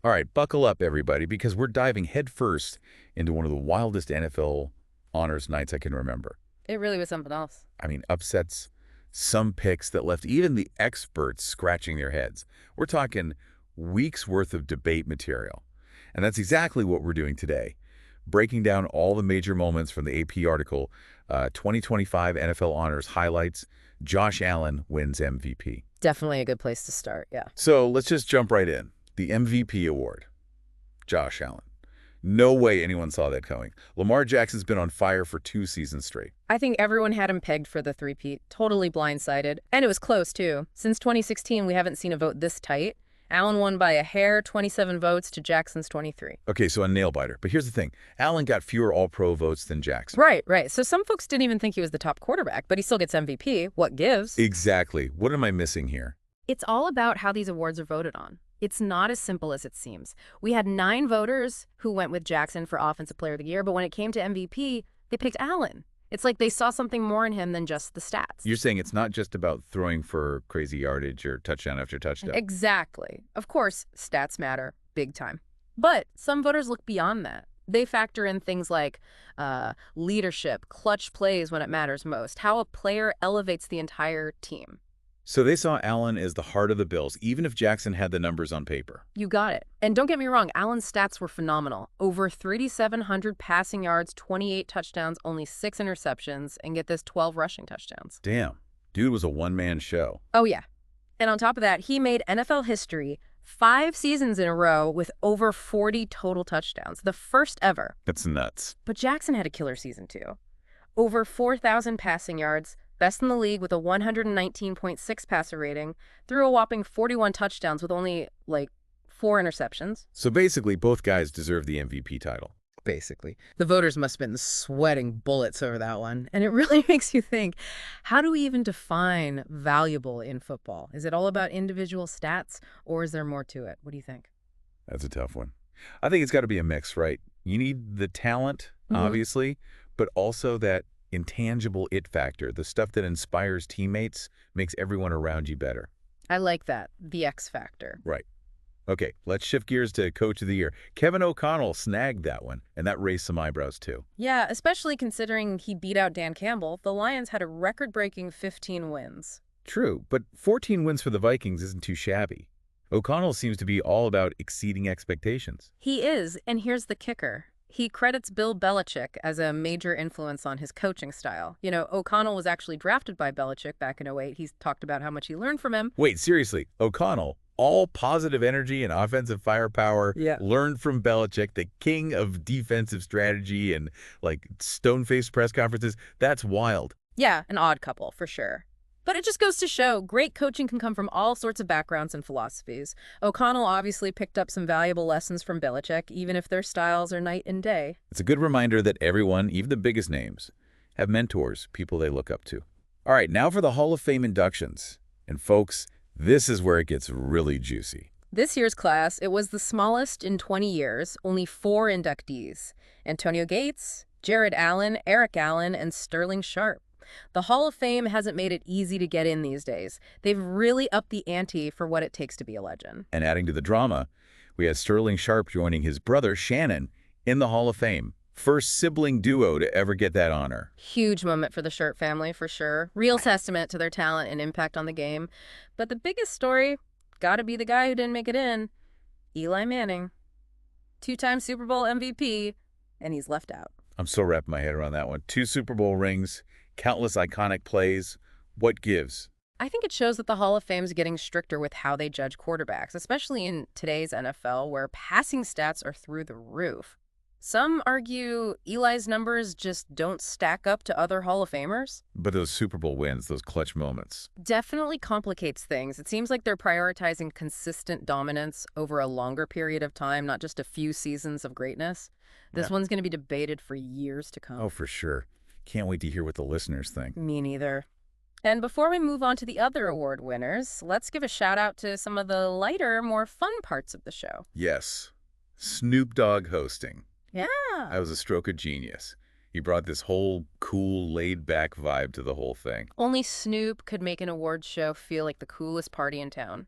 All right, buckle up, everybody, because we're diving headfirst into one of the wildest NFL honors nights I can remember. It really was something else. I mean, upsets, some picks that left even the experts scratching their heads. We're talking weeks' worth of debate material. And that's exactly what we're doing today, breaking down all the major moments from the AP article, 2025 NFL Honors Highlights, Josh Allen wins MVP. Definitely a good place to start, yeah. So let's just jump right in. The MVP award, Josh Allen. No way anyone saw that coming. Lamar Jackson's been on fire for 2 seasons straight. I think everyone had him pegged for the three-peat. Totally blindsided. And it was close, too. Since 2016, we haven't seen a vote this tight. Allen won by a hair, 27 votes to Jackson's 23. Okay, so a nail-biter. But here's the thing. Allen got fewer All-Pro votes than Jackson. Right. So some folks didn't even think he was the top quarterback, but he still gets MVP. What gives? Exactly. What am I missing here? It's all about how these awards are voted on. It's not as simple as it seems. We had 9 voters who went with Jackson for Offensive Player of the Year, but when it came to MVP, they picked Allen. It's like they saw something more in him than just the stats. You're saying it's not just about throwing for crazy yardage or touchdown after touchdown. Exactly. Of course, stats matter, big time. But some voters look beyond that. They factor in things like leadership, clutch plays when it matters most, how a player elevates the entire team. So they saw Allen as the heart of the Bills, even if Jackson had the numbers on paper. You got it. And don't get me wrong, Allen's stats were phenomenal. Over 3,700 passing yards, 28 touchdowns, only 6 interceptions, and get this, 12 rushing touchdowns. Damn. Dude was a one-man show. Oh, yeah. And on top of that, he made NFL history 5 seasons in a row with over 40 total touchdowns, the first ever. That's nuts. But Jackson had a killer season, too. Over 4,000 passing yards, best in the league with a 119.6 passer rating, threw a whopping 41 touchdowns with only, 4 interceptions. So basically, both guys deserve the MVP title. Basically. The voters must have been sweating bullets over that one. And it really makes you think, how do we even define valuable in football? Is it all about individual stats, or is there more to it? What do you think? That's a tough one. I think it's got to be a mix, right? You need the talent, obviously, but also that intangible it factor, the stuff that inspires teammates, makes everyone around you better. I like that, the X factor. Right. Okay, let's shift gears to Coach of the Year. Kevin O'Connell snagged that one, and that raised some eyebrows too. Yeah, especially considering he beat out Dan Campbell. The Lions had a record-breaking 15 wins. True, but 14 wins for the Vikings isn't too shabby. O'Connell seems to be all about exceeding expectations. He is, and here's the kicker. He credits Bill Belichick as a major influence on his coaching style. You know, O'Connell was actually drafted by Belichick back in '08. He's talked about how much he learned from him. Wait, seriously, O'Connell, all positive energy and offensive firepower, Yeah. learned from Belichick, the king of defensive strategy and, stone-faced press conferences. That's wild. Yeah, an odd couple, for sure. But it just goes to show, great coaching can come from all sorts of backgrounds and philosophies. O'Connell obviously picked up some valuable lessons from Belichick, even if their styles are night and day. It's a good reminder that everyone, even the biggest names, have mentors, people they look up to. All right, now for the Hall of Fame inductions. And folks, this is where it gets really juicy. This year's class, it was the smallest in 20 years, only 4 inductees. Antonio Gates, Jared Allen, Eric Allen, and Sterling Sharp. The Hall of Fame hasn't made it easy to get in these days. They've really upped the ante for what it takes to be a legend. And adding to the drama, we had Sterling Sharp joining his brother, Shannon, in the Hall of Fame. First sibling duo to ever get that honor. Huge moment for the Sharp family, for sure. Real testament to their talent and impact on the game. But the biggest story, gotta be the guy who didn't make it in, Eli Manning. 2-time Super Bowl MVP, and he's left out. I'm still wrapping my head around that one. 2 Super Bowl rings, countless iconic plays. What gives? I think it shows that the Hall of Fame is getting stricter with how they judge quarterbacks, especially in today's NFL, where passing stats are through the roof. Some argue Eli's numbers just don't stack up to other Hall of Famers. But those Super Bowl wins, those clutch moments. Definitely complicates things. It seems like they're prioritizing consistent dominance over a longer period of time, not just a few seasons of greatness. This one's going to be debated for years to come. Oh, for sure. Can't wait to hear what the listeners think. Me neither. And before we move on to the other award winners, let's give a shout out to some of the lighter, more fun parts of the show. Yes. Snoop Dogg hosting. Yeah. That was a stroke of genius. He brought this whole cool, laid-back vibe to the whole thing. Only Snoop could make an awards show feel like the coolest party in town.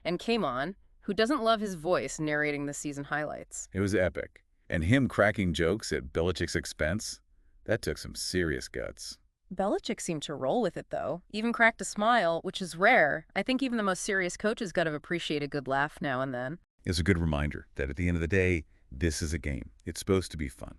And came on, Who doesn't love his voice narrating the season highlights? It was epic. And him cracking jokes at Belichick's expense, that took some serious guts. Belichick seemed to roll with it, though. Even cracked a smile, which is rare. I think even the most serious coaches got to appreciate a good laugh now and then. It's a good reminder that at the end of the day, this is a game. It's supposed to be fun.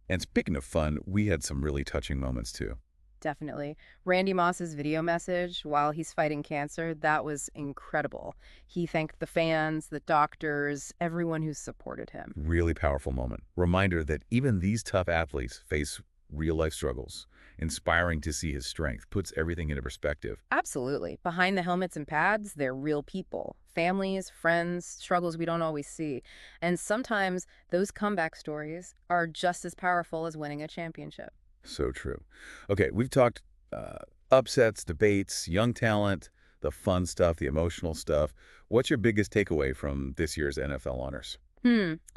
And speaking of fun, we had some really touching moments too. Definitely. Randy Moss's video message while he's fighting cancer, that was incredible. He thanked the fans, the doctors, everyone who supported him. Really powerful moment. Reminder that even these tough athletes face real-life struggles. Inspiring to see his strength. Puts everything into perspective. Absolutely. Behind the helmets and pads, they're real people. Families, friends, struggles we don't always see. And sometimes those comeback stories are just as powerful as winning a championship. So true. Okay, we've talked upsets, debates, young talent, the fun stuff, the emotional stuff. What's your biggest takeaway from this year's NFL honors?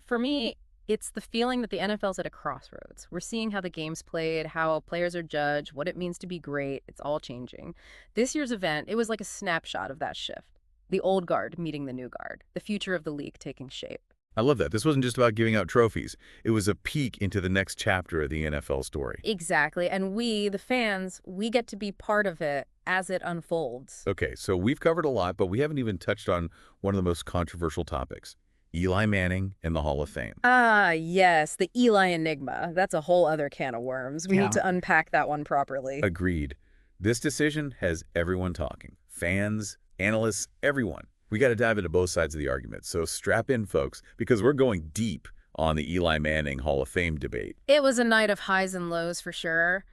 For me, it's the feeling that the NFL's at a crossroads. We're seeing how the game's played, how players are judged, what it means to be great. It's all changing. This year's event, it was like a snapshot of that shift. The old guard meeting the new guard, the future of the league taking shape. I love that. This wasn't just about giving out trophies. It was a peek into the next chapter of the NFL story. Exactly. And we, the fans, we get to be part of it as it unfolds. Okay, so we've covered a lot, but we haven't even touched on one of the most controversial topics. Eli Manning and the Hall of Fame. Ah, yes, the Eli enigma. That's a whole other can of worms. We need to unpack that one properly. Agreed. This decision has everyone talking. Fans, analysts, everyone. We got to dive into both sides of the argument. So strap in, folks, because we're going deep on the Eli Manning Hall of Fame debate. It was a night of highs and lows for sure.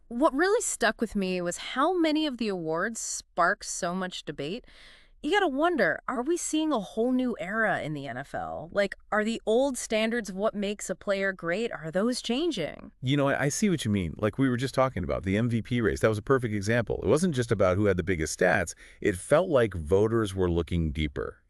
What really stuck with me was how many of the awards sparked so much debate. You gotta wonder, are we seeing a whole new era in the NFL? Like, are the old standards of what makes a player great, are those changing? You know, I see what you mean. Like we were just talking about, the MVP race. That was a perfect example. It wasn't just about who had the biggest stats. It felt like voters were looking deeper,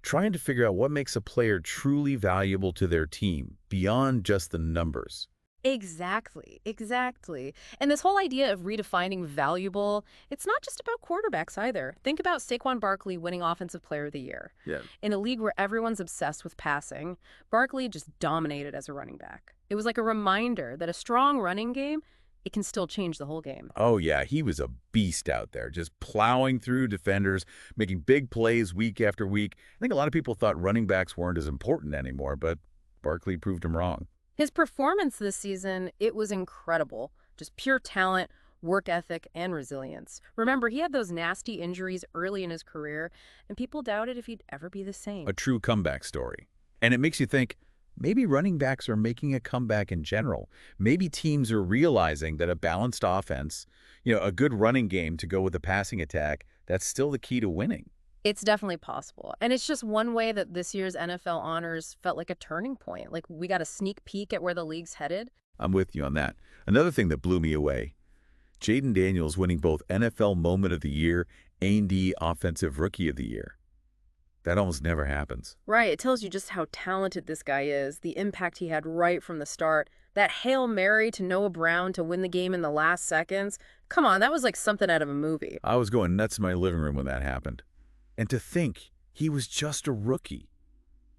trying to figure out what makes a player truly valuable to their team beyond just the numbers. Exactly, exactly. And this whole idea of redefining valuable, it's not just about quarterbacks either. Think about Saquon Barkley winning Offensive Player of the Year. Yeah. In a league where everyone's obsessed with passing, Barkley just dominated as a running back. It was like a reminder that a strong running game, it can still change the whole game. Oh, yeah, he was a beast out there, just plowing through defenders, making big plays week after week. I think a lot of people thought running backs weren't as important anymore, but Barkley proved him wrong. His performance this season, it was incredible. Just pure talent, work ethic, and resilience. Remember, he had those nasty injuries early in his career, and people doubted if he'd ever be the same. A true comeback story. And it makes you think, maybe running backs are making a comeback in general. Maybe teams are realizing that a balanced offense, a good running game to go with a passing attack, that's still the key to winning. It's definitely possible. And it's just one way that this year's NFL honors felt like a turning point. Like, we got a sneak peek at where the league's headed. I'm with you on that. Another thing that blew me away, Jaden Daniels winning both NFL Moment of the Year and Offensive Rookie of the Year. That almost never happens. Right. It tells you just how talented this guy is, the impact he had right from the start. That Hail Mary to Noah Brown to win the game in the last seconds. Come on, that was like something out of a movie. I was going nuts in my living room when that happened. And to think he was just a rookie.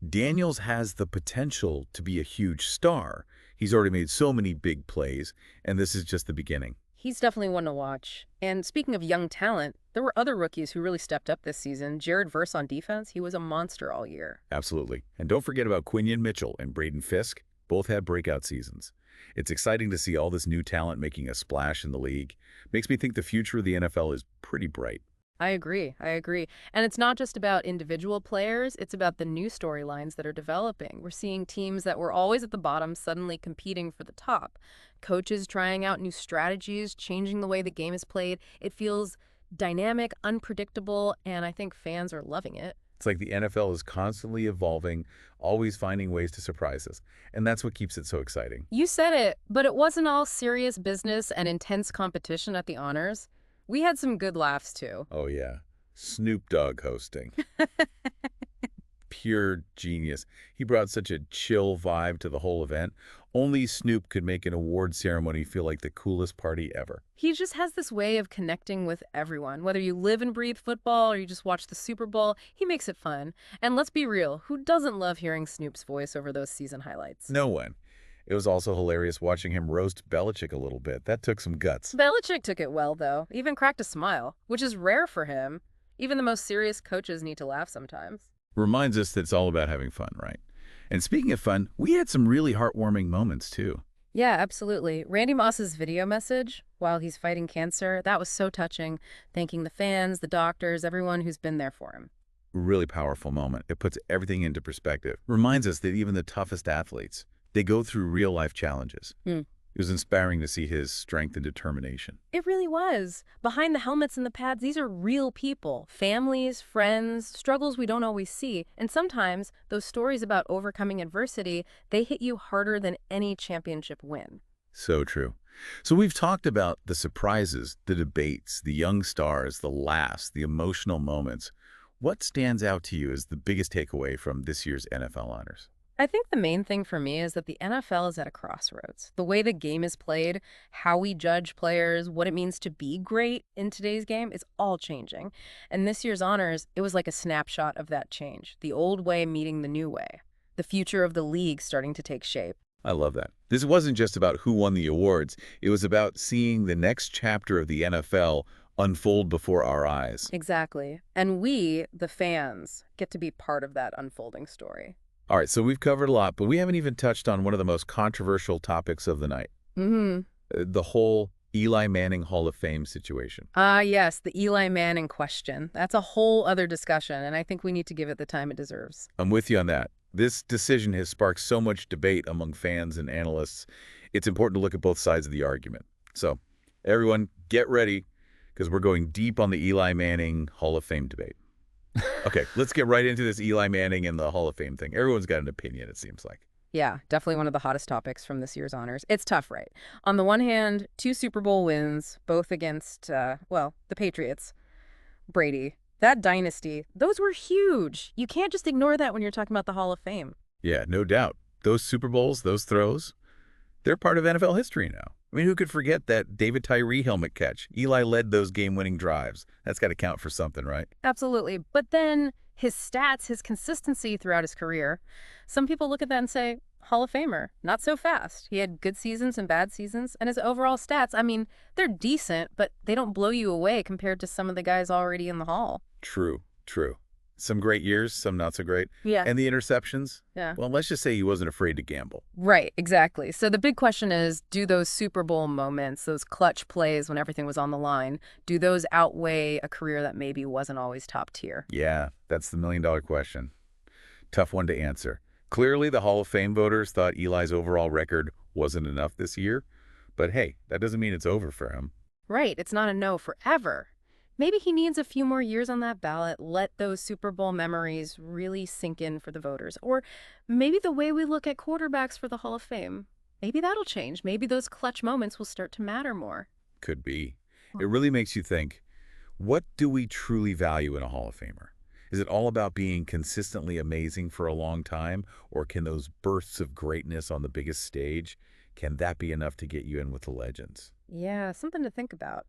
Daniels has the potential to be a huge star. He's already made so many big plays, and this is just the beginning. He's definitely one to watch. And speaking of young talent, there were other rookies who really stepped up this season. Jared Verse on defense, he was a monster all year. Absolutely. And don't forget about Quinion Mitchell and Braden Fisk. Both had breakout seasons. It's exciting to see all this new talent making a splash in the league. Makes me think the future of the NFL is pretty bright. I agree. And it's not just about individual players, it's about the new storylines that are developing. We're seeing teams that were always at the bottom suddenly competing for the top. Coaches trying out new strategies, changing the way the game is played. It feels dynamic, unpredictable, and I think fans are loving it. It's like the NFL is constantly evolving, always finding ways to surprise us. And that's what keeps it so exciting. You said it, but it wasn't all serious business and intense competition at the honors. We had some good laughs, too. Oh, yeah. Snoop Dogg hosting. pure genius. He brought such a chill vibe to the whole event. Only Snoop could make an award ceremony feel like the coolest party ever. He just has this way of connecting with everyone. Whether you live and breathe football or you just watch the Super Bowl, he makes it fun. And let's be real, who doesn't love hearing Snoop's voice over those season highlights? No one. It was also hilarious watching him roast Belichick a little bit. That took some guts. Belichick took it well, though, even cracked a smile, which is rare for him. Even the most serious coaches need to laugh sometimes. Reminds us that it's all about having fun, right? And speaking of fun, we had some really heartwarming moments, too. Yeah, absolutely. Randy Moss's video message while he's fighting cancer, that was so touching, thanking the fans, the doctors, everyone who's been there for him. Really powerful moment. It puts everything into perspective. Reminds us that even the toughest athletes, they go through real-life challenges. It was inspiring to see his strength and determination. It really was. Behind the helmets and the pads, these are real people. Families, friends, struggles we don't always see. And sometimes those stories about overcoming adversity, they hit you harder than any championship win. So true. So we've talked about the surprises, the debates, the young stars, the laughs, the emotional moments. What stands out to you as the biggest takeaway from this year's NFL honors? I think the main thing for me is that the NFL is at a crossroads. The way the game is played, how we judge players, what it means to be great in today's game, is all changing. And this year's honors, it was like a snapshot of that change. The old way meeting the new way. The future of the league starting to take shape. I love that. This wasn't just about who won the awards. It was about seeing the next chapter of the NFL unfold before our eyes. Exactly. And we, the fans, get to be part of that unfolding story. All right, so we've covered a lot, but we haven't even touched on one of the most controversial topics of the night. The whole Eli Manning Hall of Fame situation. Yes, the Eli Manning question. That's a whole other discussion, and I think we need to give it the time it deserves. I'm with you on that. This decision has sparked so much debate among fans and analysts. It's important to look at both sides of the argument. So, everyone, get ready, because we're going deep on the Eli Manning Hall of Fame debate. Okay, let's get right into this Eli Manning and the Hall of Fame thing. Everyone's got an opinion, it seems like. Yeah, definitely one of the hottest topics from this year's honors. It's tough, right? On the one hand, 2 Super Bowl wins, both against, the Patriots. Brady. That dynasty, those were huge. You can't just ignore that when you're talking about the Hall of Fame. Yeah, no doubt. Those Super Bowls, those throws, they're part of NFL history now. I mean, who could forget that David Tyree helmet catch? Eli led those game-winning drives. That's got to count for something, right? Absolutely. But then his stats, his consistency throughout his career, some people look at that and say, Hall of Famer, not so fast. He had good seasons and bad seasons, and his overall stats, I mean, they're decent, but they don't blow you away compared to some of the guys already in the Hall. True, true. Some great years, some not so great. Yeah. And the interceptions? Yeah. Well, let's just say he wasn't afraid to gamble. Right, exactly. So the big question is, do those Super Bowl moments, those clutch plays when everything was on the line, do those outweigh a career that maybe wasn't always top tier? Yeah, that's the million-dollar question. Tough one to answer. Clearly, the Hall of Fame voters thought Eli's overall record wasn't enough this year. But hey, that doesn't mean it's over for him. Right, it's not a no forever. Maybe he needs a few more years on that ballot, let those Super Bowl memories really sink in for the voters. Or maybe the way we look at quarterbacks for the Hall of Fame, maybe that'll change. Maybe those clutch moments will start to matter more. Could be. It really makes you think, what do we truly value in a Hall of Famer? Is it all about being consistently amazing for a long time? Or can those bursts of greatness on the biggest stage, can that be enough to get you in with the legends? Yeah, something to think about.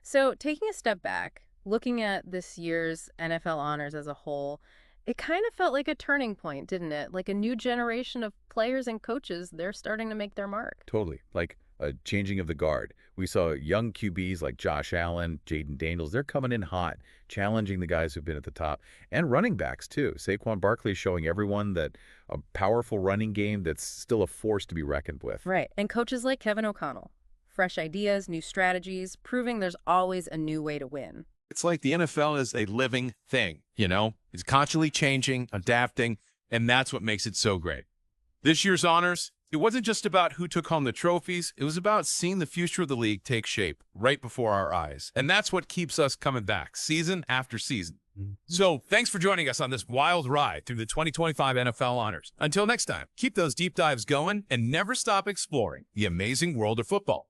So taking a step back, looking at this year's NFL honors as a whole, it kind of felt like a turning point, didn't it? Like a new generation of players and coaches, they're starting to make their mark. Totally. Like a changing of the guard. We saw young QBs like Josh Allen, Jaden Daniels. They're coming in hot, challenging the guys who've been at the top. And running backs, too. Saquon Barkley showing everyone that a powerful running game that's still a force to be reckoned with. Right. And coaches like Kevin O'Connell. Fresh ideas, new strategies, proving there's always a new way to win. It's like the NFL is a living thing, you know? It's constantly changing, adapting, and that's what makes it so great. This year's honors, it wasn't just about who took home the trophies. It was about seeing the future of the league take shape right before our eyes. And that's what keeps us coming back season after season. So thanks for joining us on this wild ride through the 2025 NFL honors. Until next time, keep those deep dives going and never stop exploring the amazing world of football.